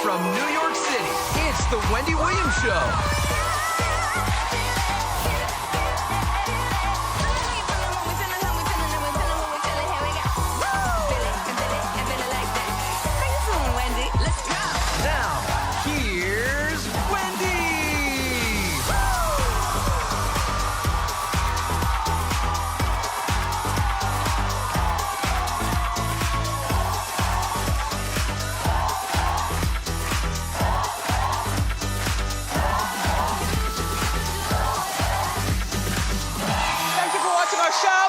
from New York City, it's the Wendy Williams Show. Now, here's Wendy. Thank you for watching our show.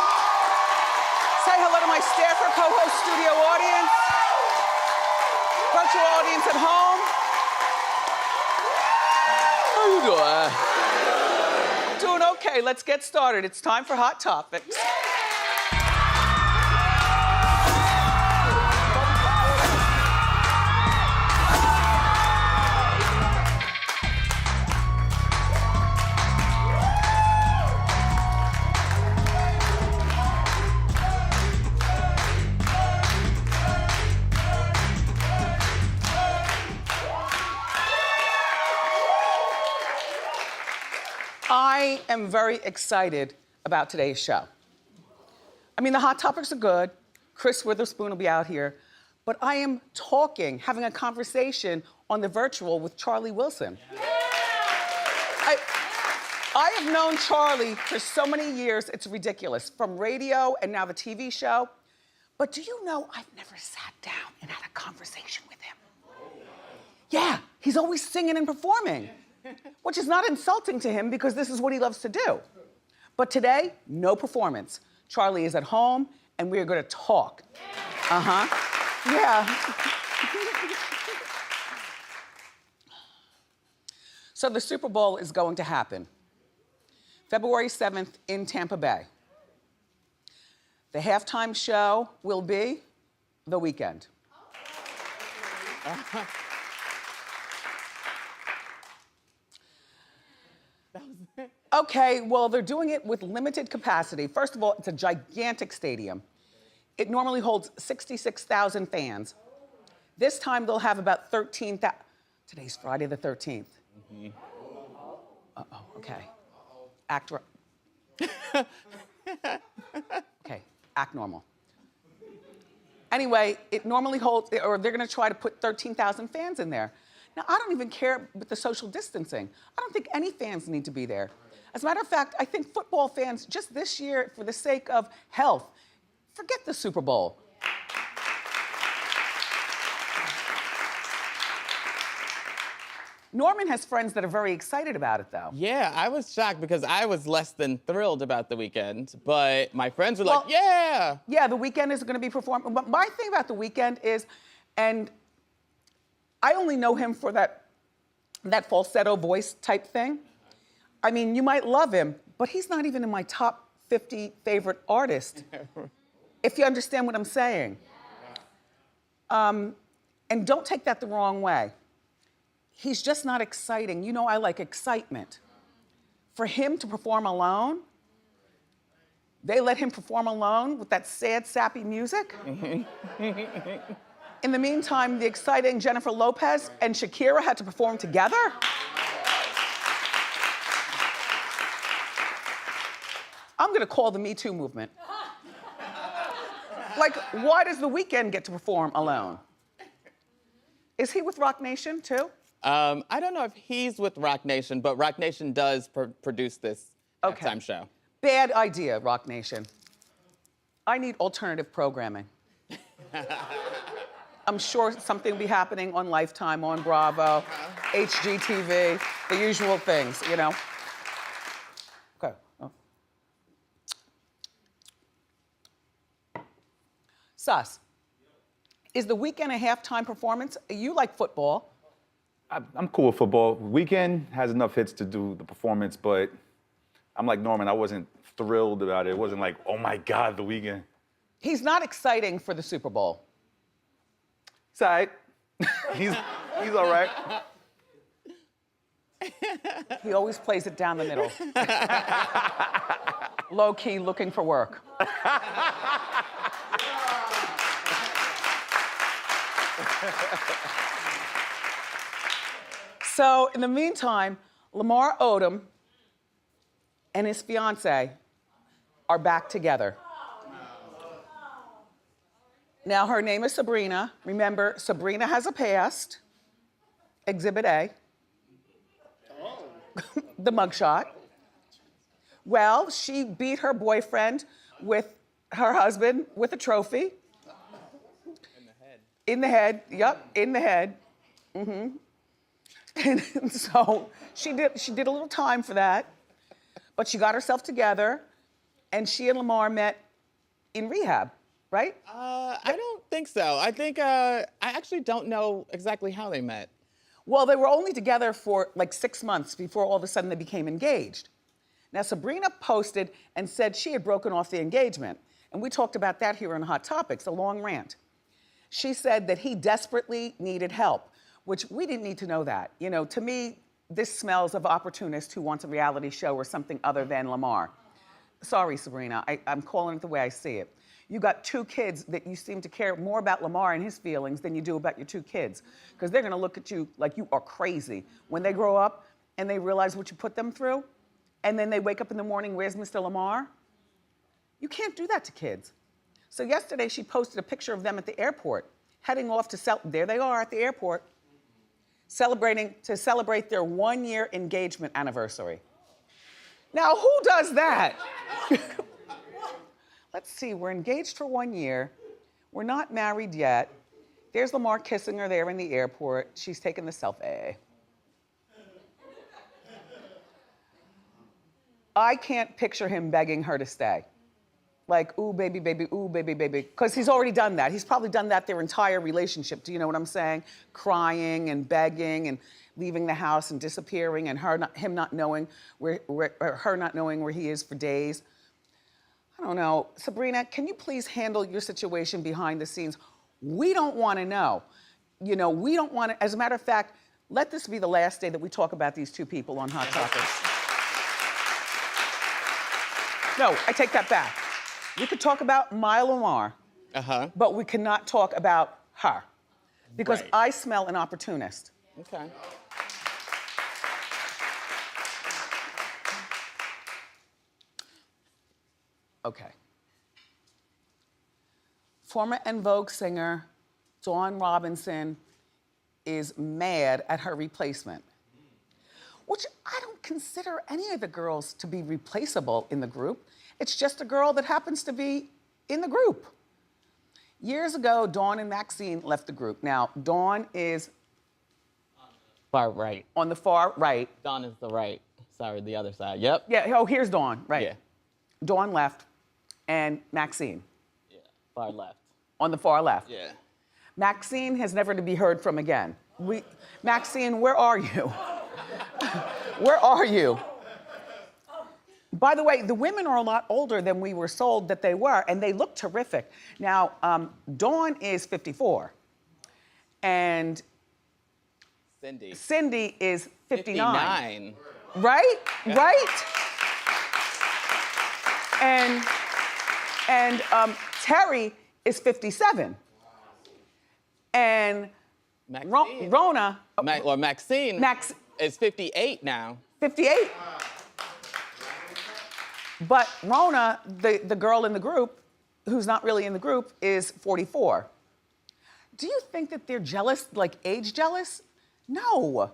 Say hello to my staffer, co-host, studio audience, virtual audience at home. How you doing? Doing okay. Let's get started. It's time for Hot Topics. I am very excited about today's show. I mean, the Hot Topics are good. Chris Witherspoon will be out here. But I am having a conversation on the virtual with Charlie Wilson. I have known Charlie for so many years, it's ridiculous. From radio and now the TV show. But do you know, I've never sat down and had a conversation with him. Yeah, he's always singing and performing. Which is not insulting to him because this is what he loves to do. But today, no performance. Charlie is at home and we are gonna talk. Yeah. So the Super Bowl is going to happen. February 7th in Tampa Bay. The halftime show will be The Weeknd. Okay, well, they're doing it with limited capacity. First of all, it's a gigantic stadium. It normally holds 66,000 fans. This time they'll have about 13,000. Today's Friday the 13th. Uh-oh, okay. Act right. Okay, act normal. Anyway, it normally holds, or they're gonna try to put 13,000 fans in there. Now, I don't even care with the social distancing. I don't think any fans need to be there. As a matter of fact, I think football fans, just this year, for the sake of health, forget the Super Bowl. Norman has friends that are very excited about it, though. Yeah, I was shocked because I was less than thrilled about The Weeknd, but my friends were like, yeah! Yeah, The Weeknd is gonna be performing. But my thing about The Weeknd is, and I only know him for that falsetto voice type thing. I mean, you might love him, but he's not even in my top 50 favorite artists, if you understand what I'm saying. And don't take that the wrong way. He's just not exciting. You know, I like excitement. For him to perform alone, they let him perform alone with that sad, sappy music. In the meantime, the exciting Jennifer Lopez and Shakira had to perform together. I'm gonna call the Me Too movement. Like, why does The Weeknd get to perform alone? Is he with Roc Nation too? I don't know if he's with Roc Nation, but Roc Nation does produce this halftime show. Bad idea, Roc Nation. I need alternative programming. I'm sure something will be happening on Lifetime, on Bravo, HGTV, the usual things, you know? Okay. Oh. Sus, is The Weeknd a halftime performance? You like football. I'm cool with football. Weeknd has enough hits to do the performance, but I'm like Norman, I wasn't thrilled about it. It wasn't like, oh my God, The Weeknd. He's not exciting for the Super Bowl. It's all right. he's all right. He always plays it down the middle. Low key, looking for work. So in the meantime, Lamar Odom and his fiance are back together. Now her name is Sabrina. Remember, Sabrina has a past. Exhibit A. The mugshot. Well, she beat her boyfriend with her husband with a trophy. In the head, yep, in the head. Mm-hmm. And so she did a little time for that, but she got herself together, and she and Lamar met in rehab, right? I don't think so. I think I actually don't know exactly how they met. Well, they were only together for like 6 months before all of a sudden they became engaged. Now, Sabrina posted and said she had broken off the engagement, and we talked about that here on Hot Topics, a long rant. She said that he desperately needed help, which we didn't need to know that. You know, to me, this smells of opportunist who wants a reality show or something other than Lamar. Sorry, Sabrina, I'm calling it the way I see it. You got 2 kids that you seem to care more about Lamar and his feelings than you do about your 2 kids, because they're gonna look at you like you are crazy when they grow up and they realize what you put them through, and then they wake up in the morning, where's Mr. Lamar? You can't do that to kids. So yesterday she posted a picture of them at the airport, heading off to there they are at the airport, to celebrate their 1-year engagement anniversary. Now, who does that? Let's see, we're engaged for 1 year. We're not married yet. There's Lamar kissing her there in the airport. She's taking the selfie. I can't picture him begging her to stay. Like, ooh, baby, baby, ooh, baby, baby. Because he's already done that. He's probably done that their entire relationship. Do you know what I'm saying? Crying and begging and leaving the house and disappearing, and him not knowing her not knowing where he is for days. I don't know. Sabrina, can you please handle your situation behind the scenes? We don't want to know. You know, we don't want to, as a matter of fact, let this be the last day that we talk about these 2 people on Hot Topics. No, I take that back. We could talk about my Lamar, but we cannot talk about her, because right. I smell an opportunist. Okay. Okay. Former En Vogue singer Dawn Robinson is mad at her replacement, which I don't consider any of the girls to be replaceable in the group. It's just a girl that happens to be in the group. Years ago, Dawn and Maxine left the group. Now, Dawn is Far right. on the far right. Dawn is the right. Sorry, the other side. Yep. Yeah, oh, here's Dawn, right. Yeah. Dawn left, and Maxine. Yeah. Far left. On the far left. Yeah. Maxine has never to be heard from again. Maxine, where are you? Where are you? By the way, the women are a lot older than we were sold that they were, and they look terrific. Now, Dawn is 54, and Cindy is 59. Right? Yeah. Right? And Terry is 57. And Maxine. Rona. Maxine is 58 now. 58. But Rona, the girl in the group, who's not really in the group, is 44. Do you think that they're jealous, like age jealous? No.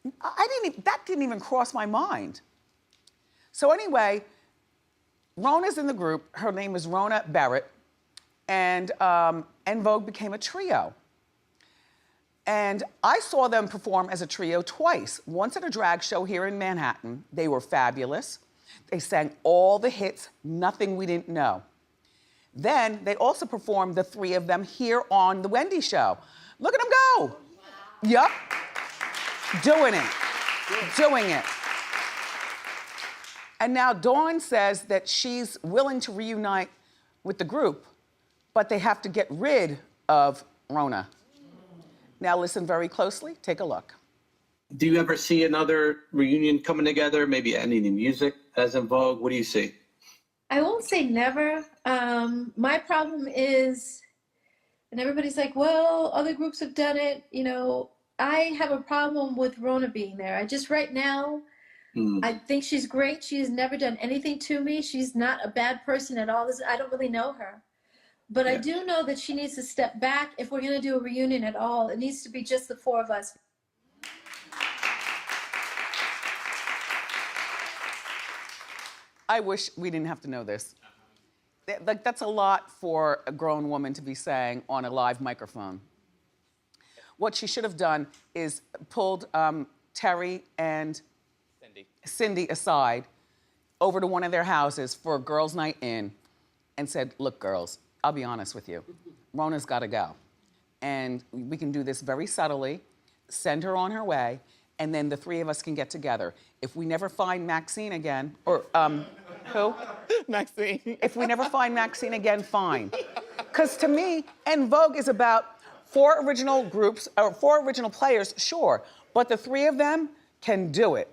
That didn't even cross my mind. So anyway, Rona's in the group. Her name is Rona Barrett. And En Vogue became a trio. And I saw them perform as a trio twice. Once at a drag show here in Manhattan. They were fabulous. They sang all the hits, Nothing We Didn't Know. Then they also performed, the 3 of them, here on The Wendy Show. Look at them go. Yup. Doing it. Doing it. And now Dawn says that she's willing to reunite with the group, but they have to get rid of Rona. Now listen very closely, take a look. Do you ever see another reunion coming together, maybe ending the music as En Vogue? What do you see? I won't say never. My problem is, and everybody's like, well, other groups have done it, you know, I have a problem with Rona being there. I just right now, I think she's great. She has never done anything to me. She's not a bad person at all. I don't really know her. But I do know that she needs to step back if we're going to do a reunion at all. It needs to be just the four of us. I wish we didn't have to know this. Like, that's a lot for a grown woman to be saying on a live microphone. What she should have done is pulled Terry and Cindy aside over to one of their houses for a girls' night in and said, look, girls, I'll be honest with you. Rona's got to go. And we can do this very subtly, send her on her way, and then the three of us can get together. If we never find Maxine again, or who? Maxine. If we never find Maxine again, fine. Because to me, En Vogue is about 4 original groups, or 4 original players, sure, but the 3 of them can do it.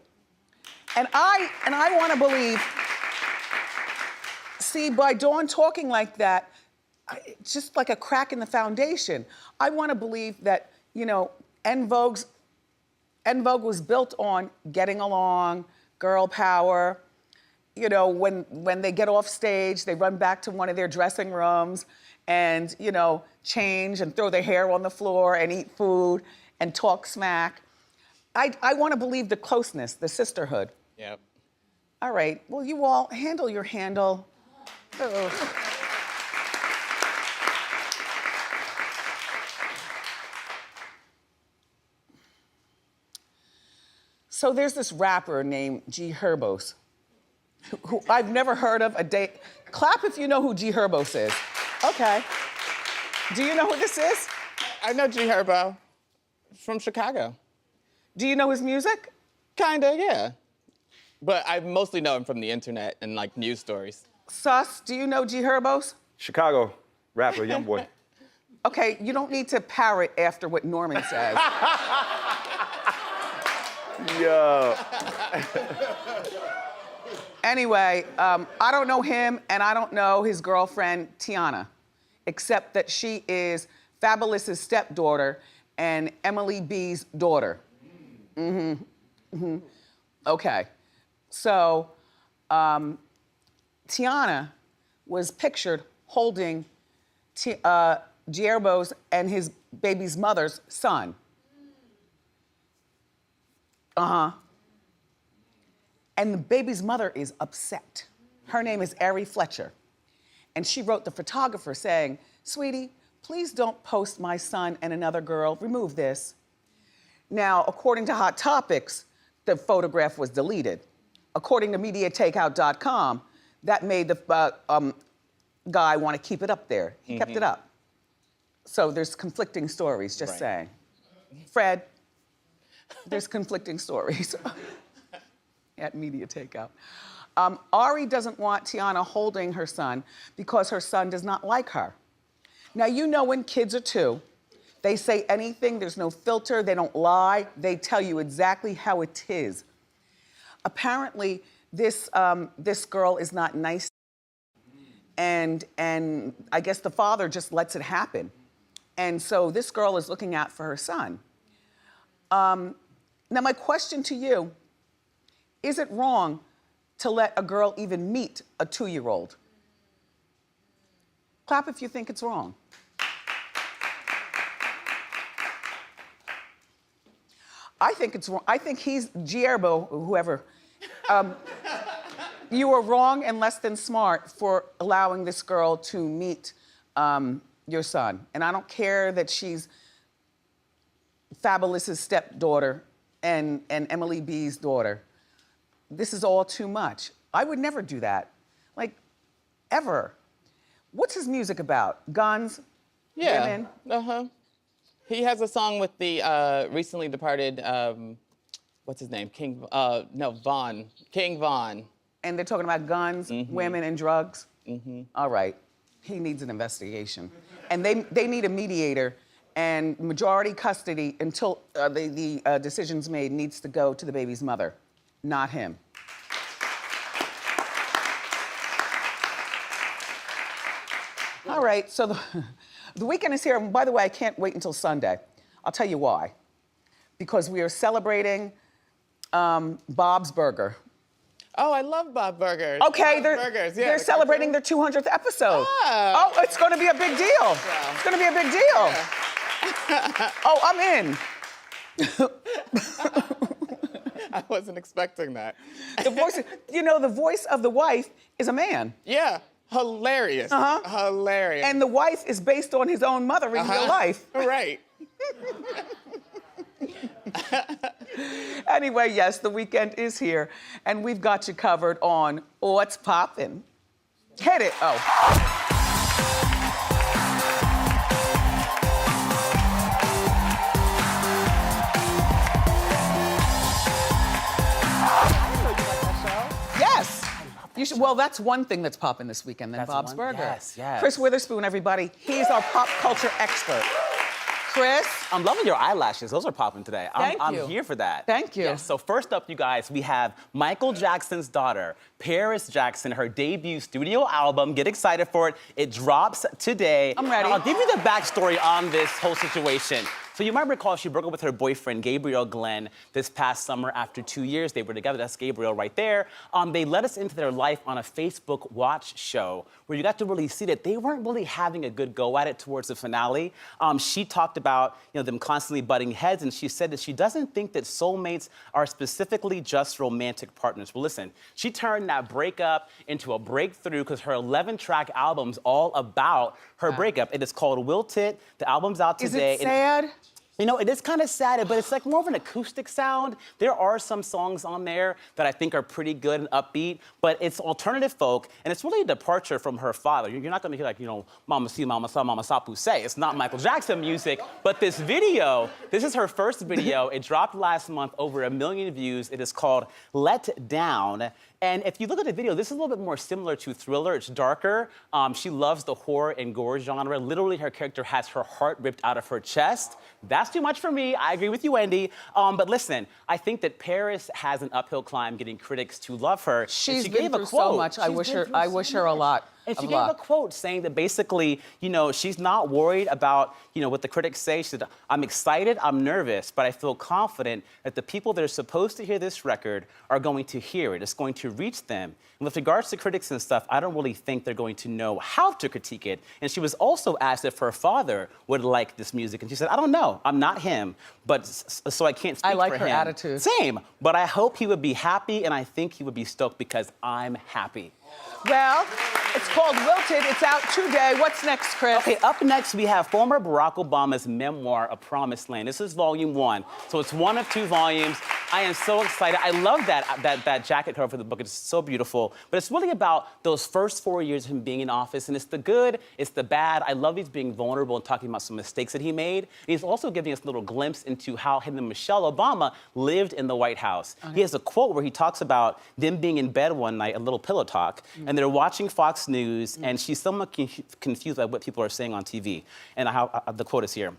And I want to believe, see, by Dawn talking like that, it's just like a crack in the foundation. I want to believe that, you know, En Vogue was built on getting along, girl power. You know, when they get off stage, they run back to one of their dressing rooms and, you know, change and throw their hair on the floor and eat food and talk smack. I want to believe the closeness, the sisterhood. Yep. All right, well, you all handle your handle. Ugh. So there's this rapper named G Herbos, who I've never heard of a day. Clap if you know who G Herbos is. Okay. Do you know who this is? I know G Herbo from Chicago. Do you know his music? Kinda, yeah. But I mostly know him from the internet and like news stories. Sus, do you know G Herbos? Chicago rapper, young boy. Okay, you don't need to parrot after what Norman says. Yo. Anyway, I don't know him and I don't know his girlfriend, Tiana, except that she is Fabulous's stepdaughter and Emily B's daughter. Okay, so Tiana was pictured holding Gierbo's and his baby's mother's son. And the baby's mother is upset. Her name is Ari Fletcher. And she wrote the photographer saying, sweetie, please don't post my son and another girl, remove this. Now, according to Hot Topics, the photograph was deleted. According to MediaTakeout.com, that made the guy want to keep it up there. He kept it up. So there's conflicting stories, just saying. Fred, there's conflicting stories at Media Takeout. Ari doesn't want Tiana holding her son because her son does not like her. Now, you know when kids are 2, they say anything, there's no filter, they don't lie, they tell you exactly how it is. Apparently, this girl is not nice, and I guess the father just lets it happen. And so this girl is looking out for her son. Now, my question to you, is it wrong to let a girl even meet a 2-year-old? Clap if you think it's wrong. I think it's wrong. I think he's Gierbo, whoever. You were wrong and less than smart for allowing this girl to meet your son. And I don't care that she's Fabulous's stepdaughter and Emily B's daughter. This is all too much. I would never do that. Like, ever. What's his music about? Guns? Yeah. Women? He has a song with the recently departed, what's his name? Vaughn. King Von. And they're talking about guns, women, and drugs? All right. He needs an investigation. And they need a mediator, and majority custody until the decision's made needs to go to the baby's mother, not him. All right, so the Weeknd is here. And by the way, I can't wait until Sunday. I'll tell you why. because we are celebrating Bob's Burger. Oh, I love Bob Burgers. Okay, they're celebrating their 200th episode. Oh, it's gonna be a big deal. Yeah. It's gonna be a big deal. Yeah. Oh, I'm in. I wasn't expecting that. The voice of the wife is a man. Yeah, hilarious. Hilarious. And the wife is based on his own mother in real life. Right. Anyway, yes, the weekend is here, and we've got you covered on What's Poppin'. Hit it. Oh. Yes. You should, well, that's one thing that's popping this weekend, then Bob's Burger. Yes, yes. Chris Witherspoon, everybody. He's our pop culture expert. Chris? I'm loving your eyelashes. Those are popping today. I'm here for that. Thank you. Yes, so first up, you guys, we have Michael Jackson's daughter, Paris Jackson, her debut studio album. Get excited for it. It drops today. I'm ready. Now, I'll give you the backstory on this whole situation. So you might recall she broke up with her boyfriend, Gabriel Glenn, this past summer after 2 years. They were together. That's Gabriel right there. They let us into their life on a Facebook watch show where you got to really see that they weren't really having a good go at it towards the finale. She talked about them constantly butting heads, and she said that she doesn't think that soulmates are specifically just romantic partners. Well, listen, she turned that breakup into a breakthrough because her 11-track album's all about her breakup. It is called Wilted. The album's out today. Is it sad? It is kind of sad, but it's like more of an acoustic sound. There are some songs on there that I think are pretty good and upbeat, but it's alternative folk, and it's really a departure from her father. You're not gonna hear like, Mama Si, Mama Sa, Mama Sapu Say. It's not Michael Jackson music, but this video, this is her first video. It dropped last month, over 1 million views. It is called Let Down. And if you look at the video, this is a little bit more similar to Thriller. It's darker. She loves the horror and gore genre. Literally, her character has her heart ripped out of her chest. That's too much for me. I agree with you, Wendy. But listen, I think that Paris has an uphill climb getting critics to love her. She been through so much. I wish her a lot. And she gave a quote saying that basically, she's not worried about, what the critics say. She said, I'm excited, I'm nervous, but I feel confident that the people that are supposed to hear this record are going to hear it. It's going to reach them. And with regards to critics and stuff, I don't really think they're going to know how to critique it. And she was also asked if her father would like this music. And she said, I don't know, I'm not him, but so I can't speak for him. I like her attitude. Same, but I hope he would be happy, and I think he would be stoked because I'm happy. Well, it's called Wilted. It's out today. What's next, Chris? Okay, up next we have former Barack Obama's memoir, A Promised Land. This is volume 1, so it's 1 of 2 volumes. I am so excited. I love that jacket cover for the book. It's so beautiful. But it's really about those first 4 years of him being in office, and it's the good, it's the bad. I love he's being vulnerable and talking about some mistakes that he made. And he's also giving us a little glimpse into how him and Michelle Obama lived in the White House. Okay. He has a quote where he talks about them being in bed one night, a little pillow talk, and they're watching Fox News, and she's somewhat confused by what people are saying on TV. And the quote is here.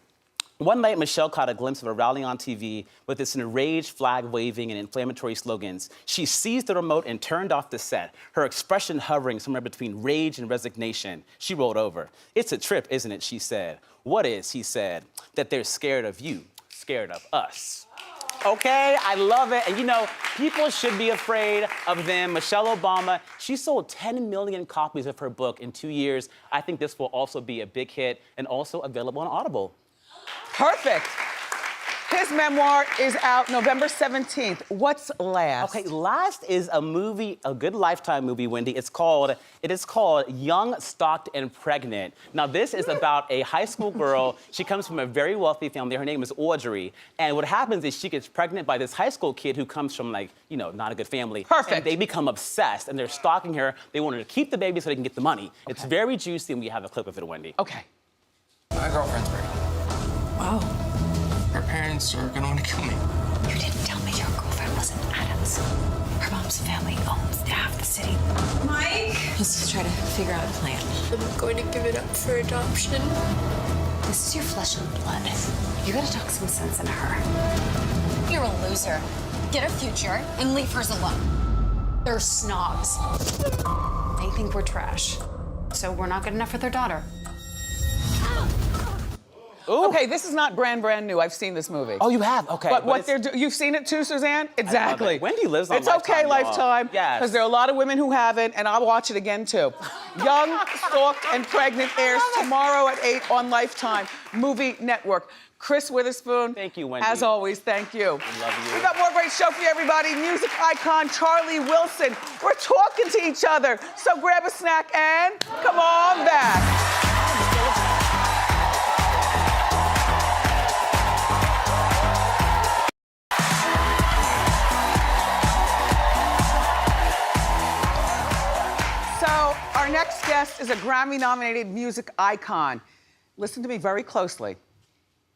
One night, Michelle caught a glimpse of a rally on TV with this enraged flag waving and inflammatory slogans. She seized the remote and turned off the set, her expression hovering somewhere between rage and resignation. She rolled over. It's a trip, isn't it, she said. What is, he said, that they're scared of you, scared of us. Okay, I love it. And people should be afraid of them. Michelle Obama, she sold 10 million copies of her book in 2 years. I think this will also be a big hit and also available on Audible. Perfect. His memoir is out November 17th. What's Last? Okay, Last is a movie, a good Lifetime movie, Wendy. It is called Young, Stalked, and Pregnant. Now, this is about a high school girl. She comes from a very wealthy family. Her name is Audrey. And what happens is she gets pregnant by this high school kid who comes from, not a good family. Perfect. And they become obsessed, and they're stalking her. They want her to keep the baby so they can get the money. Okay. It's very juicy, and we have a clip of it, Wendy. Okay. My girlfriend's pregnant. Wow. Her parents are gonna want to kill me. You didn't tell me your girlfriend wasn't Adams. Her mom's family owns half the city. Mike? Let's just try to figure out a plan. I'm going to give it up for adoption. This is your flesh and blood. You gotta talk some sense into her. You're a loser. Get a future and leave hers alone. They're snobs. They think we're trash. So we're not good enough for their daughter. Ooh. Okay, this is not brand new. I've seen this movie. Oh, you have? Okay. But what they're doing, you've seen it too, Suzanne? Exactly. Wendy lives on It's okay, Lifetime, y'all. Lifetime. Yes. Because there are a lot of women who haven't, and I'll watch it again too. Young, Stalked, and Pregnant airs tomorrow at 8 on Lifetime Movie Network. Chris Witherspoon. Thank you, Wendy. As always, thank you. I love you. We got more great show for you, everybody. Music icon Charlie Wilson. We're talking to each other, so grab a snack and come on back. So our next guest is a Grammy-nominated music icon. Listen to me very closely.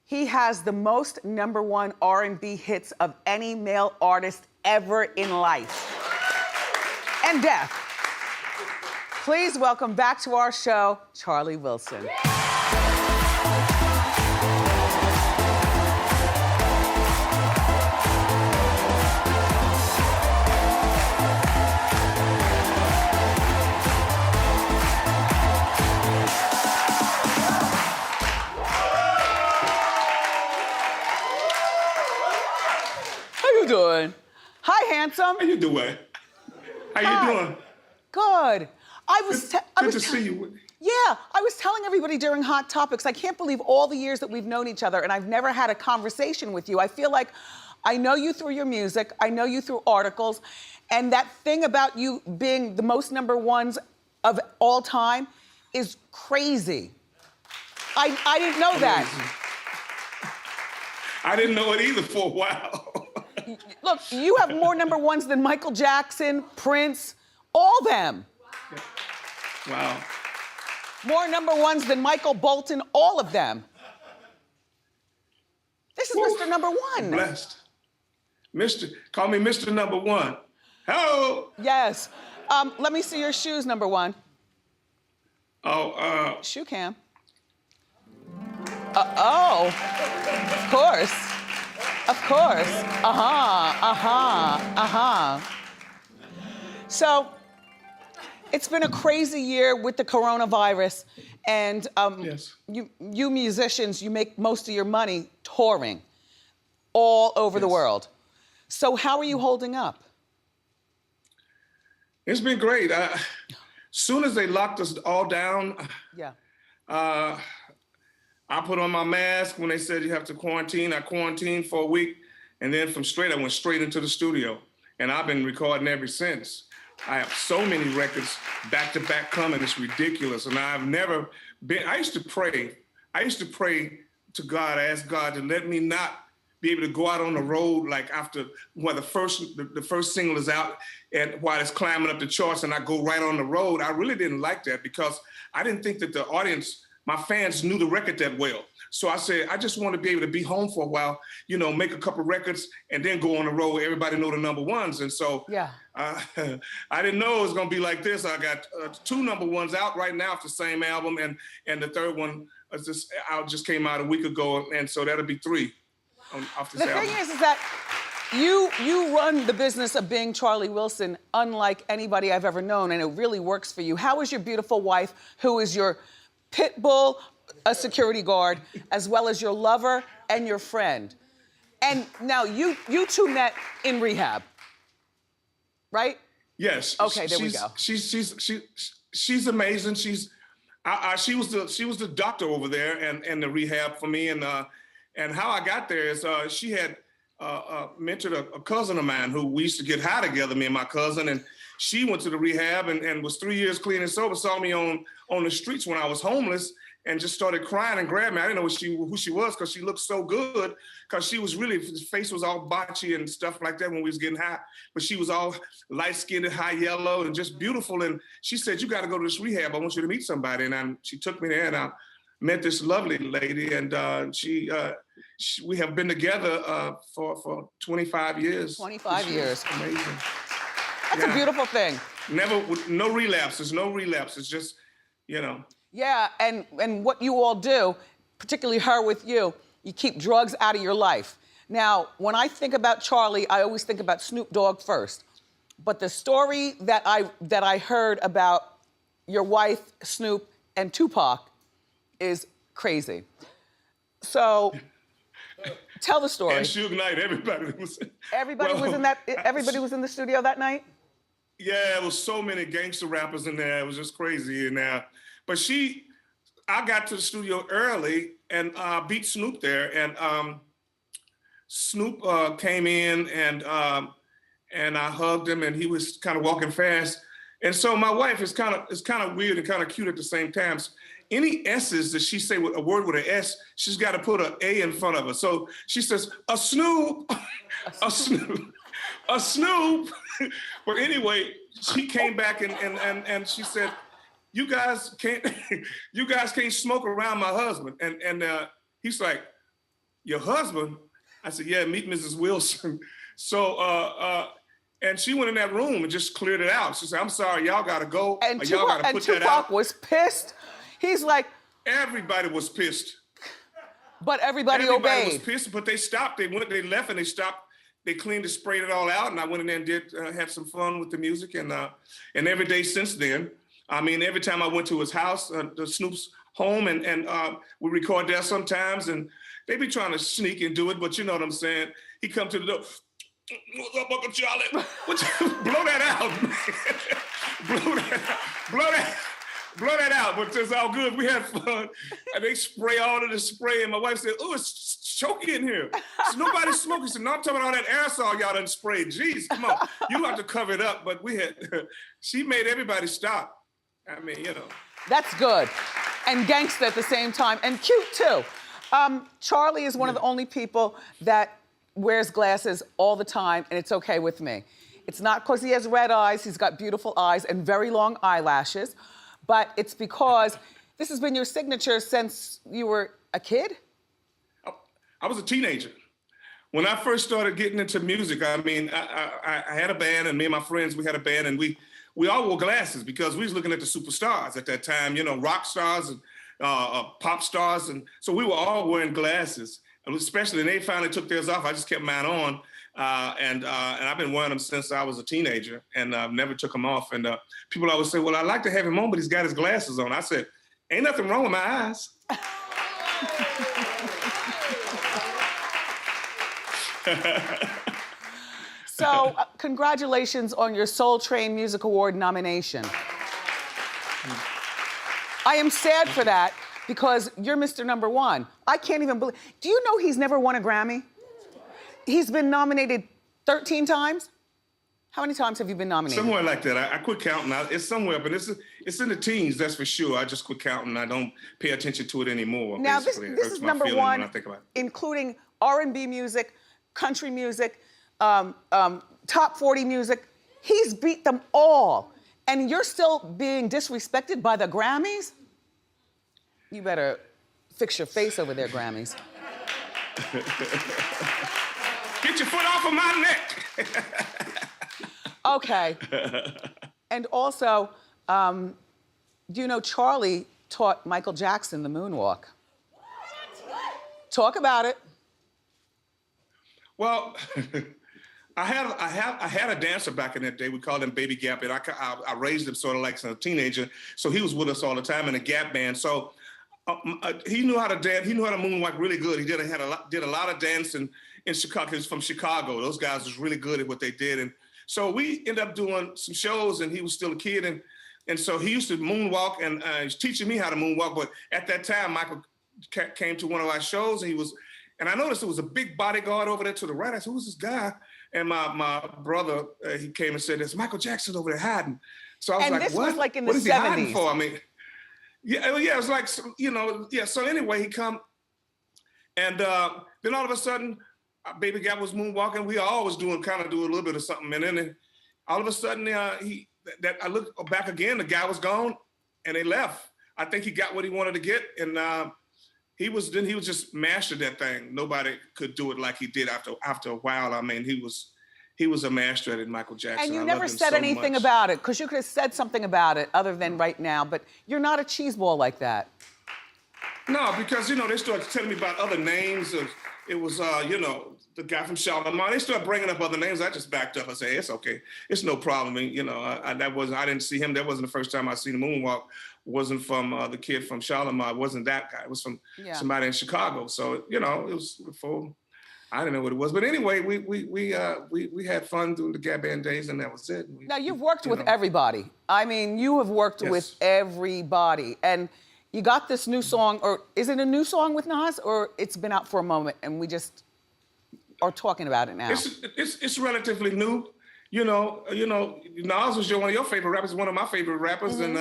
He has the most #1 R&B hits of any male artist ever in life and death. Please welcome back to our show, Charlie Wilson. How you doing? Hi, handsome. How you doing? How you Hi. doing? Good. Good to see you. Yeah, I was telling everybody during Hot Topics, I can't believe all the years that we've known each other and I've never had a conversation with you. I feel like I know you through your music, I know you through articles, and that thing about you being the most #1s of all time is crazy. I didn't know that. I didn't know it either for a while. Look, you have more #1s than Michael Jackson, Prince, all them. Wow. More #1s than Michael Bolton, all of them. This is Mr. #1. Blessed. Call me Mr. #1. Hello. Yes. Let me see your shoes, #1. Oh, Shoe cam. Oh, of course. Of course. So, it's been a crazy year with the coronavirus, and yes. you musicians, you make most of your money touring all over the world. So how are you holding up? It's been great. Soon as they locked us all down, Yeah. I put on my mask when they said you have to quarantine. I quarantined for a week, and then I went straight into the studio, and I've been recording ever since. I have so many records back to back coming. It's ridiculous, and I've never been. I used to pray to God, ask God to let me not be able to go out on the road like after the first single is out and while it's climbing up the charts, and I go right on the road. I really didn't like that because I didn't think that the audience, my fans, knew the record that well. So I said, I just want to be able to be home for a while, make a couple records and then go on the road. Everybody know the #1s. And so Yeah. I didn't know it was going to be like this. I got 2 #1s out right now off the same album. And the third one just came out a week ago. And so that'll be 3 off this album. The thing is that you run the business of being Charlie Wilson unlike anybody I've ever known, and it really works for you. How is your beautiful wife, who is your pit bull, a security guard, as well as your lover and your friend? And now you two met in rehab, right? Yes. Okay, there we go. She's amazing. She was the doctor over there and the rehab for me. And how I got there is she had mentored a cousin of mine who we used to get high together, me and my cousin, and she went to the rehab and was 3 years clean and sober, saw me on the streets when I was homeless and just started crying and grabbed me. I didn't know who she was because she looked so good, because she was really, his face was all botchy and stuff like that when we was getting high, but she was all light-skinned, high yellow, and just beautiful. And she said, you got to go to this rehab. I want you to meet somebody. And she took me there, and I met this lovely lady, and we have been together for 25 years. 25 years. Amazing. That's a beautiful thing. No relapses, just, Yeah, and what you all do, particularly her with you keep drugs out of your life. Now, when I think about Charlie, I always think about Snoop Dogg first. But the story that I heard about your wife, Snoop, and Tupac is crazy. So, tell the story. And Suge Knight, everybody was. Everybody was in that. Everybody was in the studio that night. Yeah, it was so many gangster rappers in there. It was just crazy in there. But I got to the studio early and beat Snoop there, and Snoop came in and I hugged him, and he was kind of walking fast. And so my wife is kind of weird and kind of cute at the same time. So any S's that she say with a word with an S, she's got to put an A in front of her. So she says, a Snoop, a Snoop, a Snoop. But anyway, she came back and she said, you guys can't smoke around my husband. And he's like, your husband? I said, yeah, meet Mrs. Wilson. So, and she went in that room and just cleared it out. She said, I'm sorry, y'all gotta go. And y'all gotta put that out. Tupac was pissed. He's like, everybody was pissed. But everybody obeyed. Everybody was pissed, but they stopped. They left and they stopped. They cleaned and sprayed it all out. And I went in there and did had some fun with the music. And every day since then, I mean, every time I went to his house, the Snoop's home, and we record there sometimes. And they be trying to sneak and do it, but you know what I'm saying? He come to the door. What's up, Uncle Charlie? Blow that out, man. Blow that out. But it's all good. We had fun. And they spray all of the spray. And my wife said, oh, it's choky in here. So nobody's smoking. So no, I'm talking about all that aerosol y'all done sprayed. Jeez, come on. You have to cover it up. But she made everybody stop. I mean, you know. That's good. And gangsta at the same time. And cute, too. Charlie is one of the only people that wears glasses all the time, and it's okay with me. It's not because he has red eyes, he's got beautiful eyes and very long eyelashes, but it's because this has been your signature since you were a kid? I was a teenager. When I first started getting into music, I mean, I had a band, and me and my friends, we had a band, and we all wore glasses because we was looking at the superstars at that time, you know, rock stars and pop stars, and so we were all wearing glasses. And especially when they finally took theirs off, I just kept mine on, and I've been wearing them since I was a teenager, and never took them off. And people always say, "Well, I like to have him on, but he's got his glasses on." I said, "Ain't nothing wrong with my eyes." So, congratulations on your Soul Train Music Award nomination. I am sad for that. Because you're Mr. Number One. I can't even believe. Do you know he's never won a Grammy? He's been nominated 13 times? How many times have you been nominated? Somewhere like that. I quit counting. It's somewhere, but it's in the teens, that's for sure. I just quit counting. I don't pay attention to it anymore. Now, this is number one, including R&B music, country music, top 40 music. He's beat them all. And you're still being disrespected by the Grammys? You better fix your face over there, Grammys. Get your foot off of my neck. Okay. And also, do you know Charlie taught Michael Jackson the moonwalk? Talk about it. Well, I had a dancer back in that day. We called him Baby Gap, and I raised him sort of like a teenager. So he was with us all the time in a Gap band. So he knew how to dance. He knew how to moonwalk really good. He did a lot of dancing in Chicago. He was from Chicago. Those guys was really good at what they did. And so we ended up doing some shows, and he was still a kid. And so he used to moonwalk, and he was teaching me how to moonwalk. But at that time, Michael came to one of our shows, and I noticed there was a big bodyguard over there to the right. I said, who's this guy? And my brother, he came and said, there's Michael Jackson over there hiding. So I was like, what? Was like in the 70s. What is he hiding for? I mean, yeah, it was like, you know, yeah. So anyway, he come, and then all of a sudden, Baby Gap was moonwalking. We always do a little bit of something, and then all of a sudden, I looked back again. The guy was gone, and they left. I think he got what he wanted to get, and he was just mastered that thing. Nobody could do it like he did after a while. I mean, he was a master at it, Michael Jackson. And you never said anything about it, because you could have said something about it other than right now, but you're not a cheeseball like that. No, because, you know, they started telling me about other names. It was, you know, the guy from Lamar. They started bringing up other names. I just backed up and said, it's okay. It's no problem. And, you know, I didn't see him. That wasn't the first time I seen him moonwalk. wasn't from the kid from Lamar. It wasn't that guy. It was from somebody in Chicago. So, you know, it was before. I didn't know what it was. But anyway, we had fun doing the Gap Band days, and that was it. Now, you've worked with everybody. I mean, you have worked with everybody. And you got this new song, or is it a new song with Nas, or it's been out for a moment and we just are talking about it now? It's relatively new. You know, Nas was one of your favorite rappers, one of my favorite rappers, and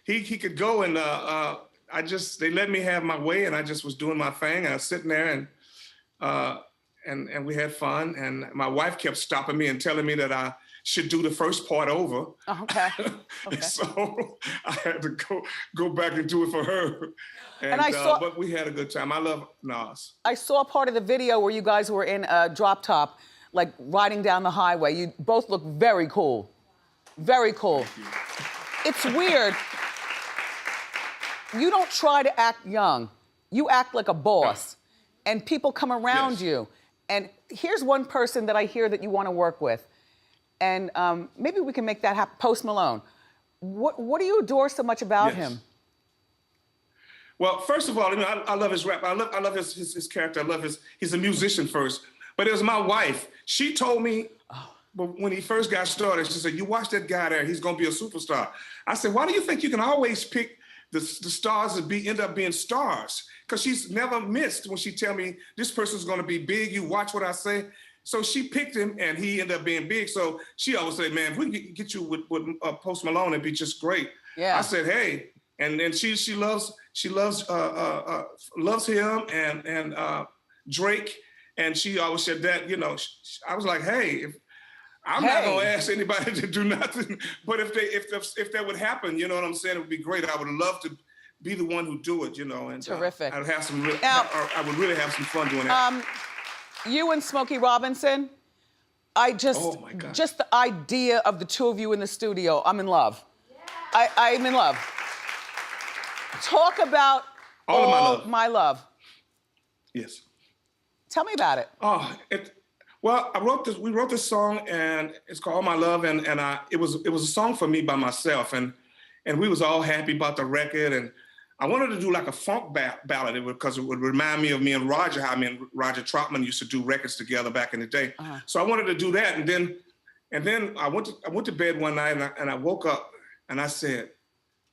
he could go, and they let me have my way, and I just was doing my thing. I was sitting there, and we had fun, and my wife kept stopping me and telling me that I should do the first part over. Okay. So I had to go back and do it for her. And I saw, but we had a good time. I love Nas. I saw part of the video where you guys were in a drop top, like riding down the highway. You both look very cool. Very cool. It's weird. You don't try to act young. You act like a boss. And people come around you. And here's one person that I hear that you want to work with. And maybe we can make that happen. Post Malone. What do you adore so much about him? Well, first of all, you know, I love his rap. I love his character. I love he's a musician first. But it was my wife. She told me when he first got started, she said, "You watch that guy there, he's gonna be a superstar." I said, "Why do you think you can always pick the stars that end up being stars?" Because she's never missed when she tell me this person's gonna be big. You watch what I say. So she picked him, and he ended up being big. So she always said, "Man, if we can get you with Post Malone, it'd be just great." Yeah. I said, "Hey," and then she loves him and Drake, and she always said that. You know, I was like, "Hey, I'm not gonna ask anybody to do nothing, but if that would happen, you know what I'm saying? It would be great. I would love to be the one who do it, you know." And terrific. I'd have I would really have some fun doing that. You and Smokey Robinson, just the idea of the two of you in the studio, I'm in love. Yeah. I'm in love. Talk about all of my love. Yes. Tell me about it. Well, we wrote this song, and it's called All My Love, and it was a song for me by myself, and we was all happy about the record, and I wanted to do like a funk ballad because it would remind me of me and Roger, how me and Roger Troutman used to do records together back in the day. So I wanted to do that, and then I went to bed one night, and I woke up, and I said,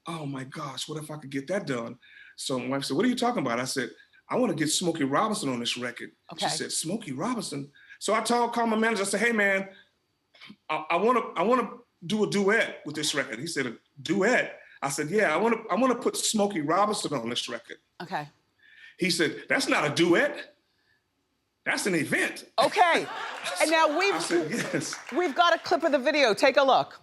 "Oh my gosh, what if I could get that done?" So my wife said, "What are you talking about?" I said, "I want to get Smokey Robinson on this record." Okay. She said, "Smokey Robinson?" So I called my manager. I said, "Hey man, I want to do a duet with this record." He said, "A duet?" I said, "Yeah, I want to put Smokey Robinson on this record." Okay. He said, "That's not a duet. That's an event." Okay. And now I said, "Yes." We've got a clip of the video. Take a look.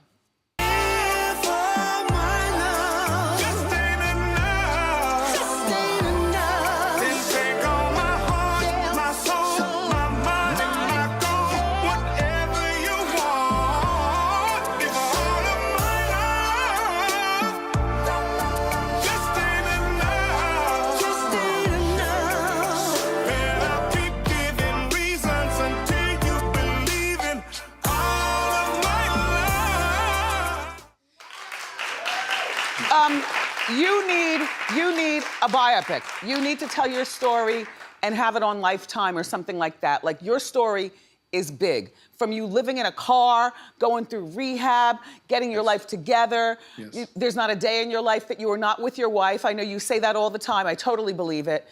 You need a biopic. You need to tell your story and have it on Lifetime or something like that. Like, your story is big. From you living in a car, going through rehab, getting your life together. Yes. There's not a day in your life that you are not with your wife. I know you say that all the time. I totally believe it.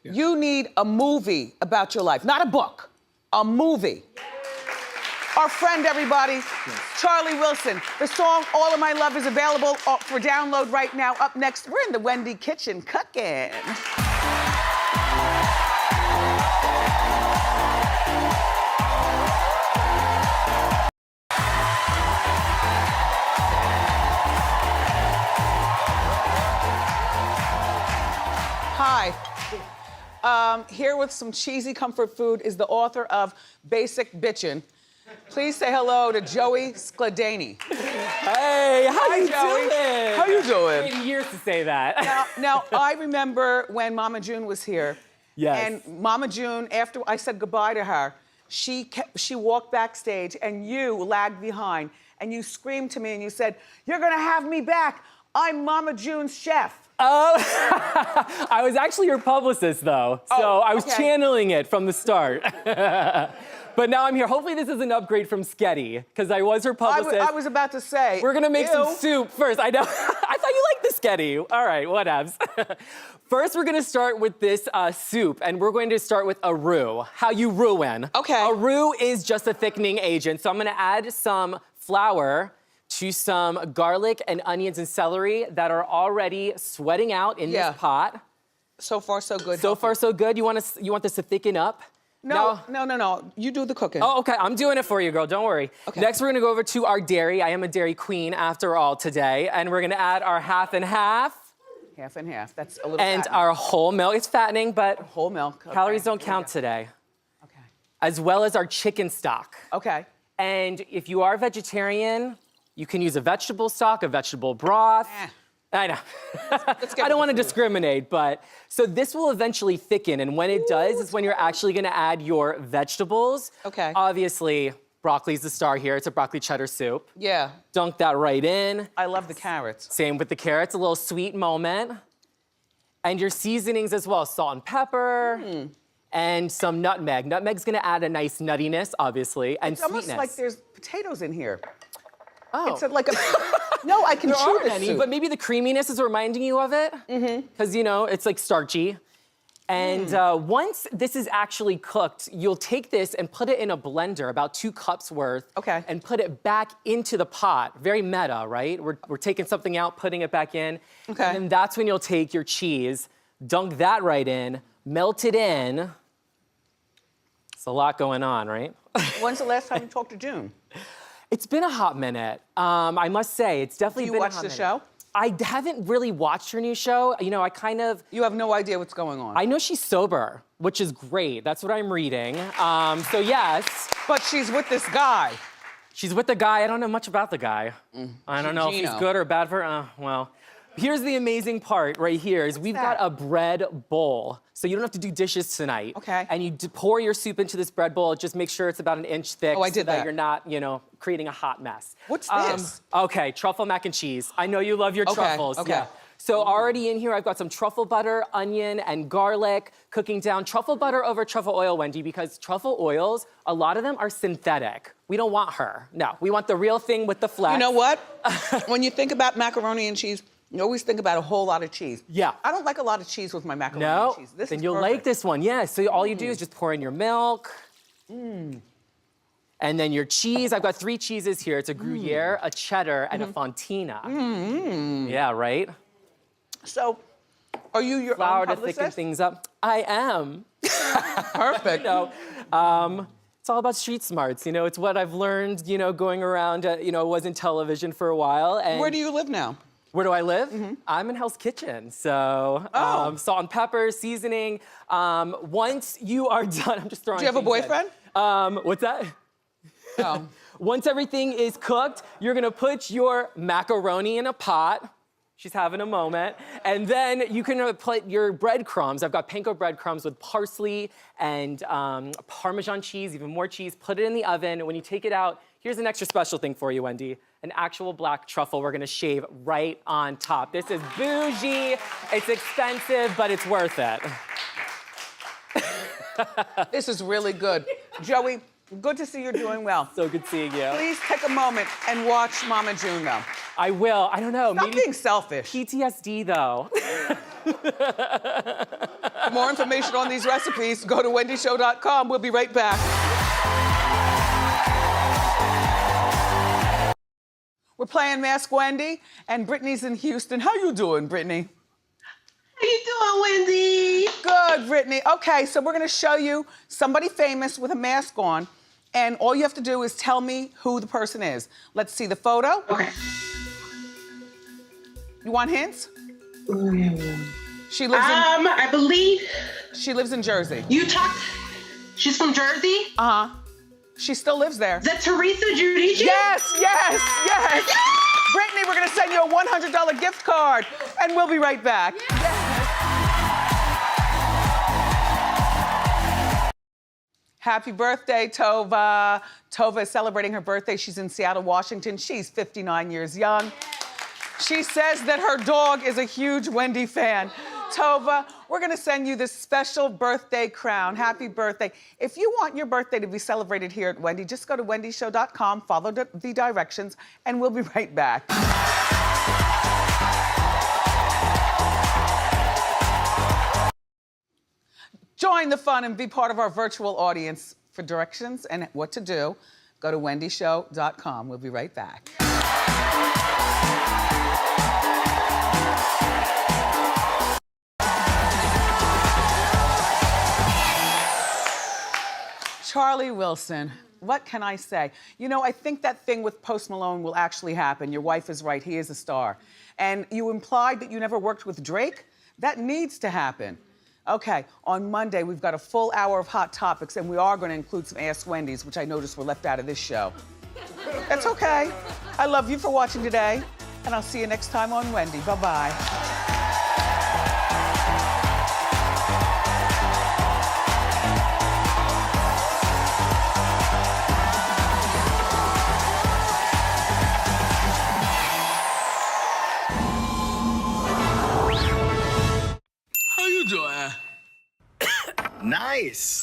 Yes. You need a movie about your life, not a book, a movie. Our friend, everybody, Charlie Wilson. The song All of My Love is available for download right now. Up next, we're in the Wendy kitchen cooking. Hi. Here with some cheesy comfort food is the author of Basic Bitchin'. Please say hello to Joey Skladany. Hey, how you doing? How you doing? Waiting years to say that. Now, I remember when Mama June was here. Yes. And Mama June, after I said goodbye to her, she walked backstage and you lagged behind and you screamed to me and you said, "You're gonna have me back. I'm Mama June's chef. Oh, I was actually your publicist, though. So I was channeling it from the start. But now I'm here. Hopefully this is an upgrade from Sketty, because I was her publicist. I was about to say. We're gonna make some soup first. I know. I thought you liked the Sketty. All right, whatevs. First, we're gonna start with this soup, and we're going to start with a roux. How you ruin. Okay. A roux is just a thickening agent. So I'm gonna add some flour to some garlic and onions and celery that are already sweating out in this pot. So far, so good. So far, so good. You want this to thicken up? No. You do the cooking. Oh, okay. I'm doing it for you, girl. Don't worry. Okay. Next, we're gonna go over to our dairy. I am a dairy queen, after all, today. And we're gonna add our half and half. Half and half. That's a little And fattening. our whole milk. It's fattening, but whole milk. Okay. calories don't count today. Okay. As well as our chicken stock. Okay. And if you are vegetarian, you can use a vegetable stock, a vegetable broth. I know. I don't want to discriminate, but so this will eventually thicken, and when it does is when you're actually gonna add your vegetables. Okay. Obviously, broccoli's the star here. It's a broccoli cheddar soup. Yeah. Dunk that right in. I love the carrots. Same with the carrots, a little sweet moment. And your seasonings as well, salt and pepper. And some nutmeg. Nutmeg's gonna add a nice nuttiness, obviously, and It's sweetness. almost like there's potatoes in here. Oh. It's like a, no, I can There chew aren't this any, soup. but maybe the creaminess is reminding you of it. Because, you know, it's like starchy. And once this is actually cooked, you'll take this and put it in a blender, about 2 cups worth. Okay. And put it back into the pot. Very meta, right? We're taking something out, putting it back in. Okay. And then that's when you'll take your cheese, dunk that right in, melt it in. It's a lot going on, right? When's the last time you talked to June? It's been a hot minute. I must say, it's definitely Do been you a watch hot the minute. show? I haven't really watched her new show. You know, I kind of... You have no idea what's going on. I know she's sober, which is great. That's what I'm reading. So yes. But she's with this guy. She's with the guy. I don't know much about the guy. I don't know if he's Gino. good or bad for her. Well, here's the amazing part right here is we've got a bread bowl. So you don't have to do dishes tonight. Okay. And you pour your soup into this bread bowl. Just make sure it's about an inch thick. Oh, I did so that. you're not, you know, creating a hot mess. What's this? Okay, truffle mac and cheese. I know you love your truffles. okay. Yeah. So already in here, I've got some truffle butter, onion, and garlic cooking down. Truffle butter over truffle oil, Wendy, because truffle oils, a lot of them are synthetic. We don't want her. No, we want the real thing with the flex. You know what? When you think about macaroni and cheese, you always think about a whole lot of cheese. Yeah. I don't like a lot of cheese with my macaroni No, and cheese. This then is you'll perfect. like this one. Yeah, so all you do is just pour in your milk. And then your cheese. I've got 3 cheeses here. It's a Gruyere, a cheddar, and a Fontina. Yeah, right? So, are you your Flour own to publicist? thicken things up. I am. Perfect. It's all about street smarts. You know, it's what I've learned, you know, going around, you know, was in television for a while. And Where do you live now? Where do I live? I'm in Hell's Kitchen. So, salt and pepper, seasoning. Once you are done, I'm just throwing Do you have a things in. boyfriend? What's that? Oh. Once everything is cooked, you're gonna put your macaroni in a pot. She's having a moment. And then you can put your breadcrumbs. I've got panko breadcrumbs with parsley and Parmesan cheese, even more cheese. Put it in the oven. When you take it out, here's an extra special thing for you, Wendy. An actual black truffle we're gonna shave right on top. This is bougie, it's expensive, but it's worth it. This is really good. Joey, good to see you're doing well. So good seeing you. Please take a moment and watch Mama June, though. I will. I don't know. Stop Maybe being selfish. PTSD, though. For more information on these recipes, go to wendyshow.com. We'll be right back. We're playing Mask Wendy, and Brittany's in Houston. How you doing, Brittany? How you doing, Wendy? Good, Brittany. Okay, so we're gonna show you somebody famous with a mask on, and all you have to do is tell me who the person is. Let's see the photo. Okay. You want hints? She lives in... I believe... She lives in Jersey. You talked... She's from Jersey? Uh-huh. She still lives there. Is that Teresa Giudice? Yes, yes, yes. Brittany, we're gonna send you a $100 gift card, and we'll be right back. Happy birthday, Tova. Tova is celebrating her birthday. She's in Seattle, Washington. She's 59 years young. She says that her dog is a huge Wendy fan. Tova, we're gonna send you this special birthday crown. Happy birthday. If you want your birthday to be celebrated here at Wendy, just go to wendyshow.com, follow the directions, and we'll be right back. Join the fun and be part of our virtual audience. For directions and what to do, go to wendyshow.com. We'll be right back. Charlie Wilson, what can I say? You know, I think that thing with Post Malone will actually happen. Your wife is right, he is a star. And you implied that you never worked with Drake? That needs to happen. Okay, on Monday, we've got a full hour of Hot Topics, and we are gonna include some Ask Wendy's, which I noticed were left out of this show. That's okay. I love you for watching today, and I'll see you next time on Wendy. Bye-bye. How you doing? Nice.